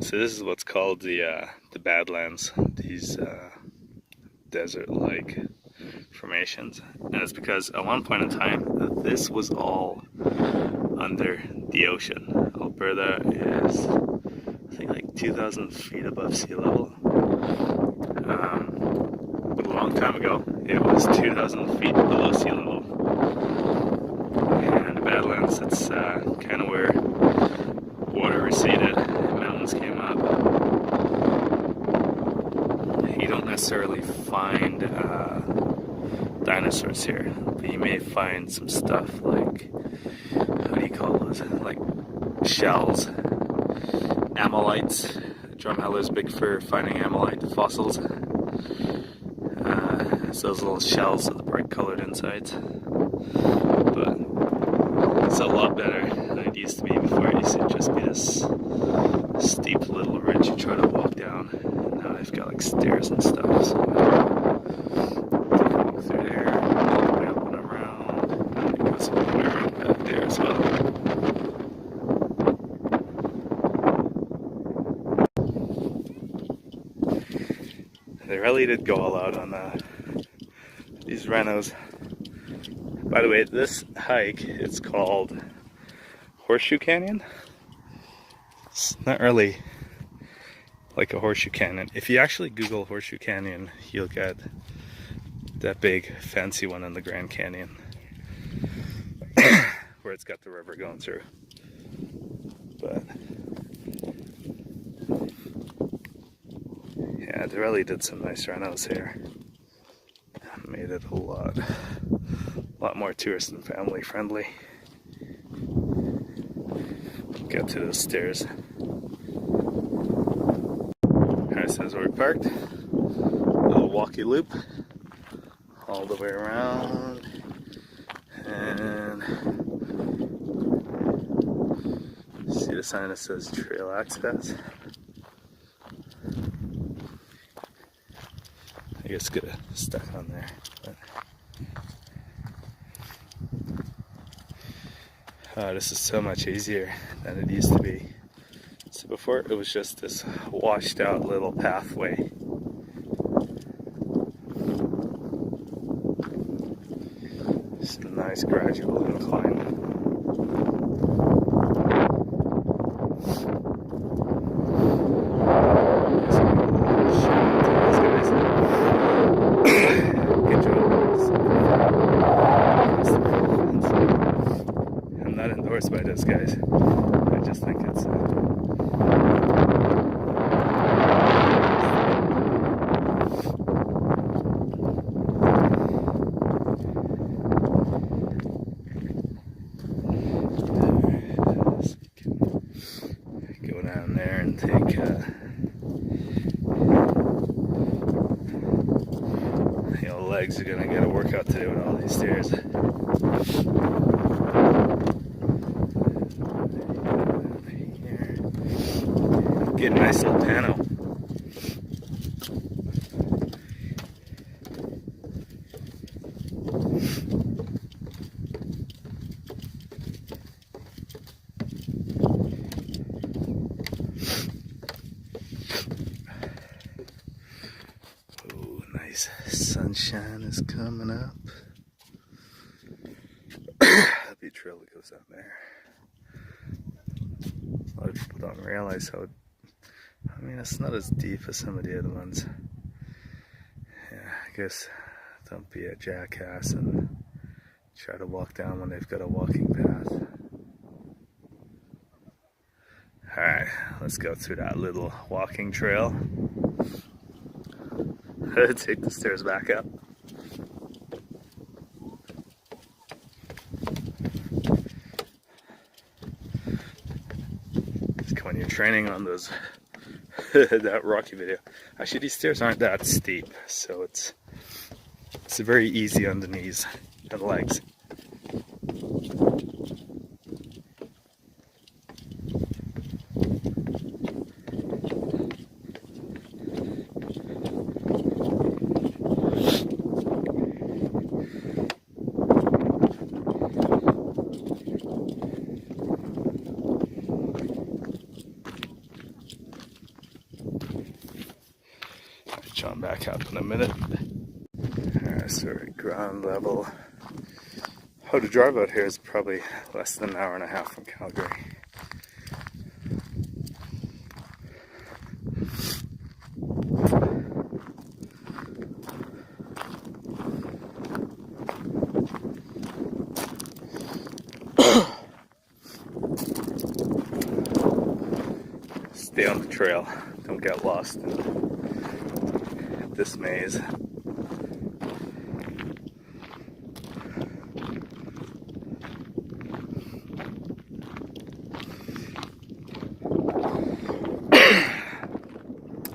So this is what's called the Badlands, these desert-like formations. And it's because at one point in time, this was all under the ocean. Alberta is, I think, like 2,000 feet above sea level. But a long time ago, it was 2,000 feet below sea level. And the Badlands, that's kind of where water receded, mountains came up. You don't necessarily find dinosaurs here, but you may find some stuff like, how do you call those? Like shells, amylites. Drumheller is big for finding amylite fossils. It's those little shells with the bright colored insides. But it's a lot better than it used to be before. It used to just be this steep little ridge you try to walk down. And now they've got like stairs and stuff. So take a walk through there, all the way up and around. And it goes all the way around back there as well. They really did go all out on these renos. By the way, this hike, it's called Horseshoe Canyon. It's not really like a horseshoe canyon. If you actually Google Horseshoe Canyon, you'll get that big fancy one in the Grand Canyon where it's got the river going through. But yeah, they really did some nice renos here. Made it a lot more tourist and family friendly. Get to those stairs. Alright, so as we're parked, a little walkie loop all the way around, and see the sign that says Trail Access. I guess get stuck on there. This is so much easier than it used to be. So before it was just this washed out little pathway. Just a nice gradual incline. Not endorsed by those guys. I just think it's go down there and take legs are gonna get a workout today with all these stairs. Get a nice little panel. Oh, nice sunshine is coming up. That'd be a trail that goes down there. A lot of people don't realize how, I mean, it's not as deep as some of the other ones. Yeah, I guess don't be a jackass and try to walk down when they've got a walking path. Alright, let's go through that little walking trail. Take the stairs back up. When you're training on those that rocky video. Actually, these stairs aren't that steep, so it's very easy on the knees and legs. come back up in a minute. Alright, so we're at ground level. How to drive out here is probably less than an hour and a half from Calgary. Stay on the trail, don't get lost in this maze.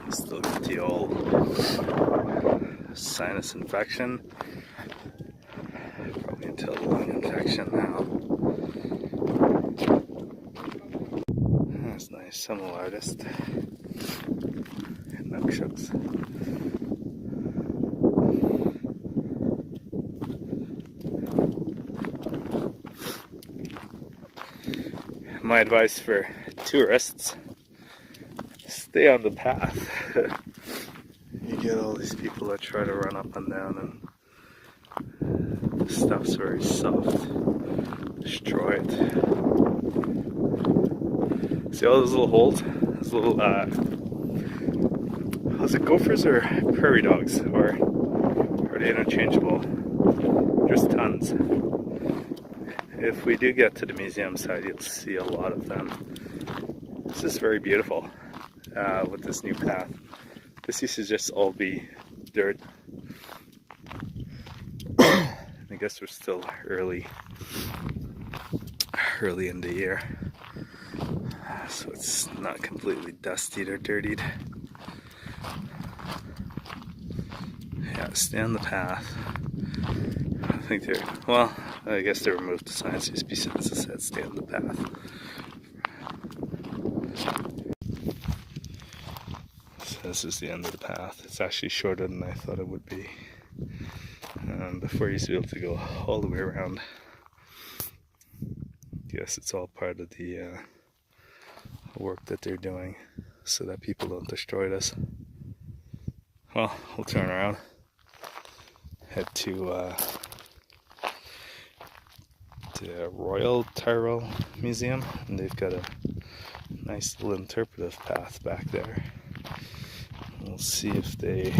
Still got the old sinus infection, probably until lung infection now. That's nice, Semel artist. Nugshucks. My advice for tourists: stay on the path. You get all these people that try to run up and down, and the stuff's very soft. Destroy it. See all those little holes? Those little, was it gophers or prairie dogs? Or are they interchangeable? There's tons. If we do get to the museum side, you'll see a lot of them. This is very beautiful with this new path. This used to just all be dirt. I guess we're still early in the year, so it's not completely dusty or dirtied. Yeah, stay on the path. I think they're, well, I guess they removed the signs just because it said stay on the path. So this is the end of the path. It's actually shorter than I thought it would be. Before you used to be able to go all the way around. Yes, it's all part of the work that they're doing so that people don't destroy this. Well, we'll turn around, head to the Royal Tyrrell Museum, and they've got a nice little interpretive path back there. We'll see if they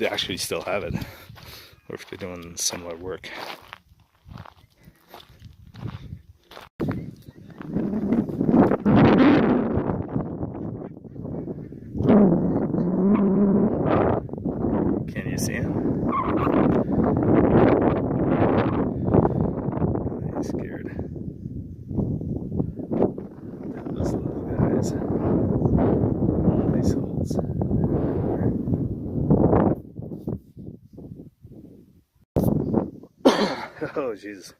actually still have it, or if they're doing similar work. Can you see him? He's scared. Those little guys. All these holes. Oh, Jesus.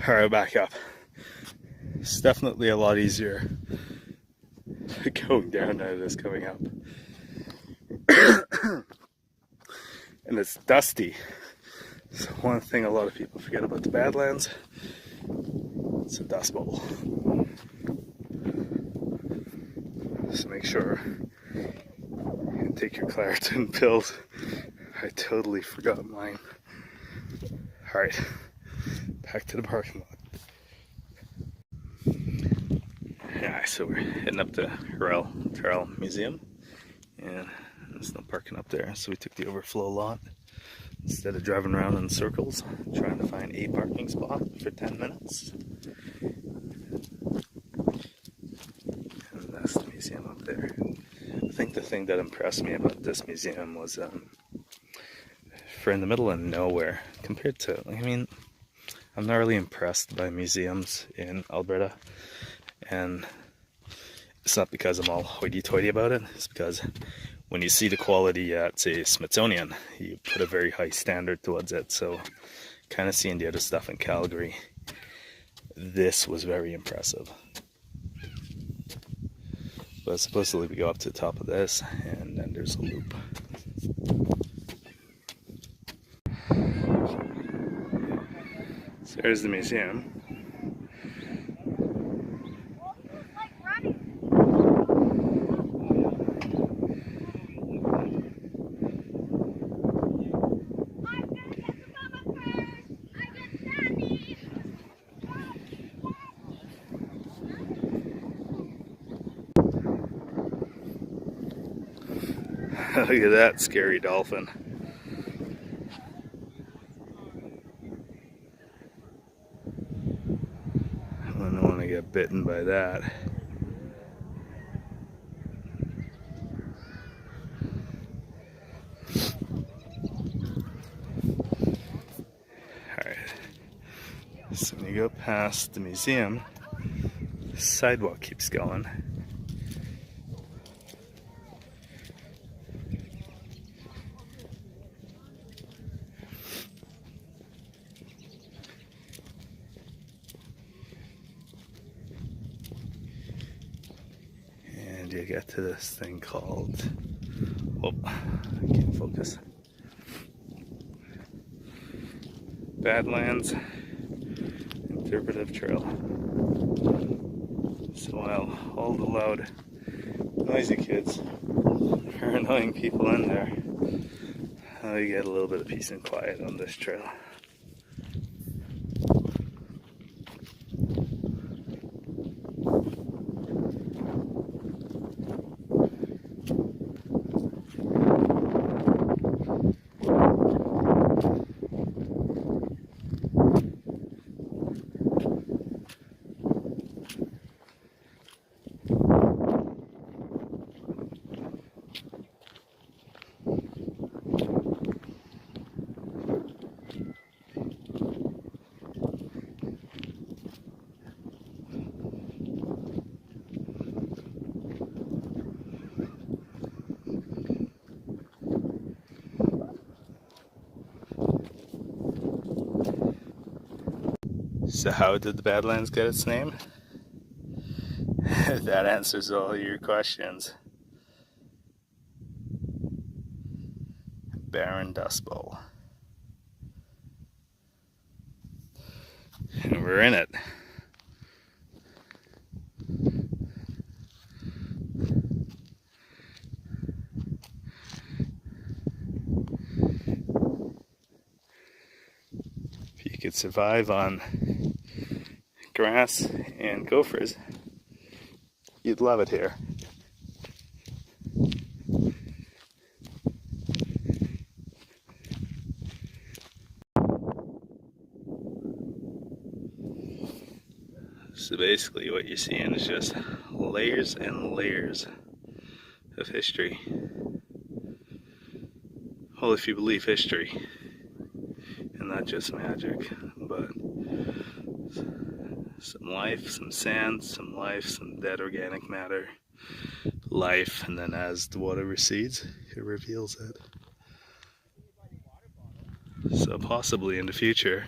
Alright, back up. It's definitely a lot easier going down than it is coming up. And it's dusty. So one thing a lot of people forget about the Badlands, it's a dust bowl. So make sure you take your Claritin pills. I totally forgot mine. Alright, back to the parking lot. Yeah, so we're heading up to Tyrrell Museum, and there's no parking up there, so we took the overflow lot instead of driving around in circles trying to find a parking spot for 10 minutes. And that's the museum up there. I think the thing that impressed me about this museum was for in the middle of nowhere compared to, I mean, I'm not really impressed by museums in Alberta, and it's not because I'm all hoity-toity about it. It's because when you see the quality at, say, Smithsonian, you put a very high standard towards it. So kind of seeing the other stuff in Calgary, this was very impressive. But supposedly we go up to the top of this, and then there's a loop. So there's the museum. Look at that scary dolphin. I don't want to get bitten by that. Alright, so when you go past the museum, the sidewalk keeps going. And you get to this thing called, oh, I can't focus. Badlands Interpretive Trail. So while all the loud, noisy kids are annoying people in there, you get a little bit of peace and quiet on this trail. So how did the Badlands get its name? That answers all your questions. Barren Dust Bowl. And we're in it. If you could survive on grass and gophers, you'd love it here. So basically what you're seeing is just layers and layers of history. Well, if you believe history, and not just magic, but some life, some sand, some life, some dead organic matter, life, and then as the water recedes, it reveals it. So possibly in the future,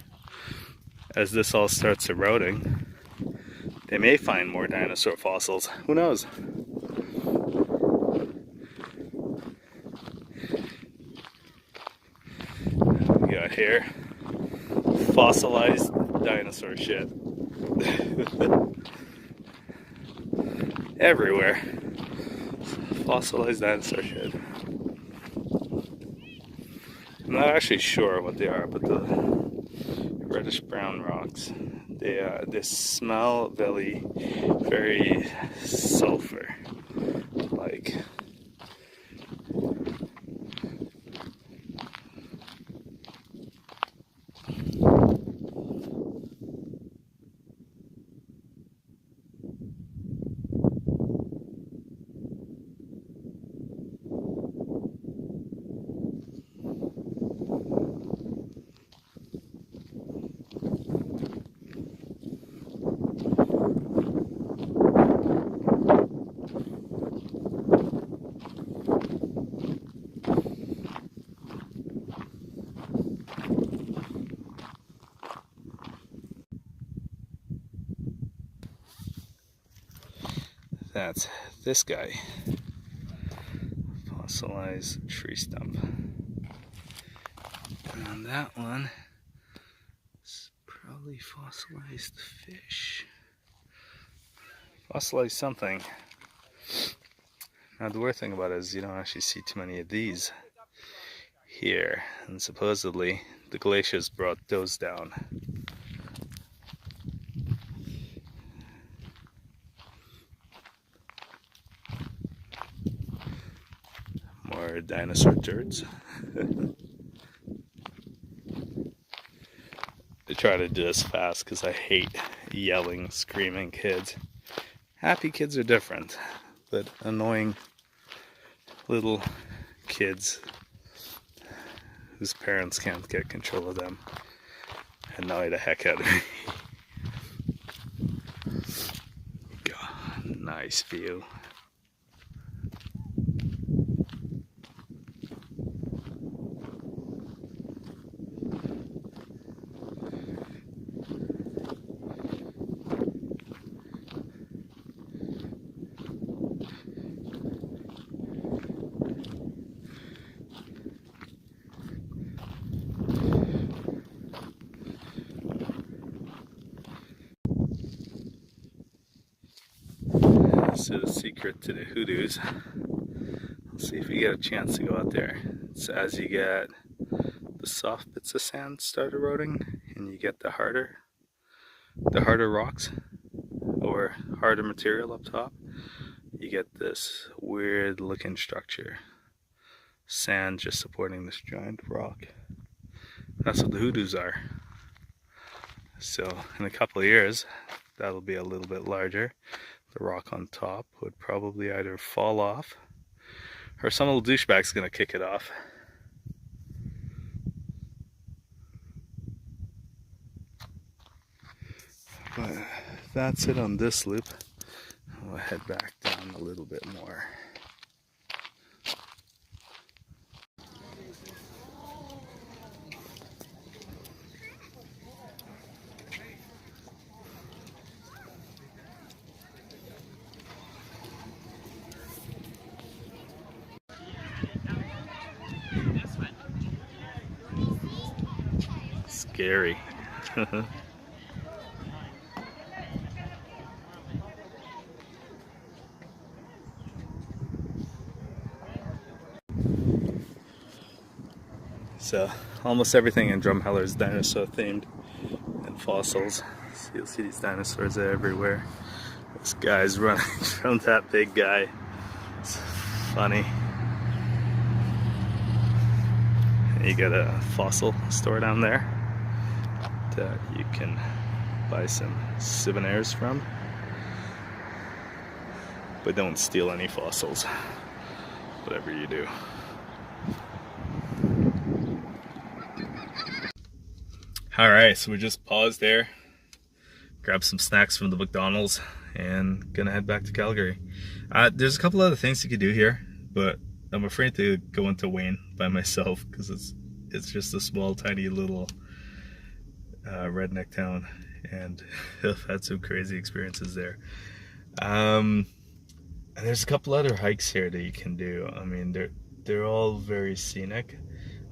as this all starts eroding, they may find more dinosaur fossils. Who knows? We got here fossilized dinosaur shit. Everywhere. Fossilized dinosaur shit. I'm not actually sure what they are, but the reddish brown rocks, they smell very sulfur like. That's this guy. Fossilized tree stump. And that one is probably fossilized fish. Fossilized something. Now the weird thing about it is you don't actually see too many of these here. And supposedly the glaciers brought those down. More more dinosaur turds. I try to do this fast because I hate yelling, screaming kids. Happy kids are different, but annoying little kids whose parents can't get control of them annoy the heck out of me. God, nice view. So the secret to the hoodoos, let's see if we get a chance to go out there. It's as you get the soft bits of sand start eroding and you get the harder rocks or harder material up top, you get this weird looking structure. Sand just supporting this giant rock. That's what the hoodoos are. So in a couple of years, that'll be a little bit larger. The rock on top would probably either fall off or some little douchebag's gonna kick it off. But that's it on this loop. We'll head back down a little bit more. Scary. So almost everything in Drumheller is dinosaur themed and fossils. So you'll see these dinosaurs everywhere. This guy's running from that big guy. It's funny. And you got a fossil store down there that you can buy some souvenirs from. But don't steal any fossils, whatever you do. Alright, so we just paused there, grabbed some snacks from the McDonald's, and gonna head back to Calgary. There's a couple other things you could do here, but I'm afraid to go into Wayne by myself because it's just a small, tiny little redneck town, and I've had some crazy experiences there. And there's a couple other hikes here that you can do. I mean, they're all very scenic.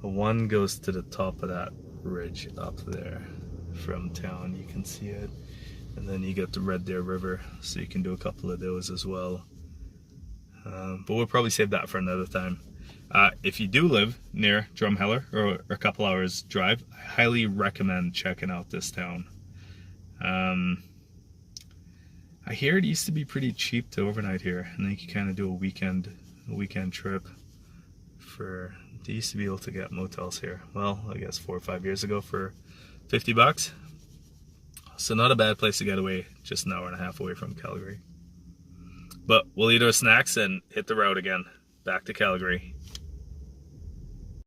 One goes to the top of that ridge up there from town, you can see it, and then you get the Red Deer River, so you can do a couple of those as well. But we'll probably save that for another time. If you do live near Drumheller or a couple hours drive, I highly recommend checking out this town. I hear it used to be pretty cheap to overnight here, and then you can kind of do a weekend trip for. They used to be able to get motels here. Well, I guess 4 or 5 years ago for $50. So not a bad place to get away, just an hour and a half away from Calgary. But we'll eat our snacks and hit the road again, back to Calgary.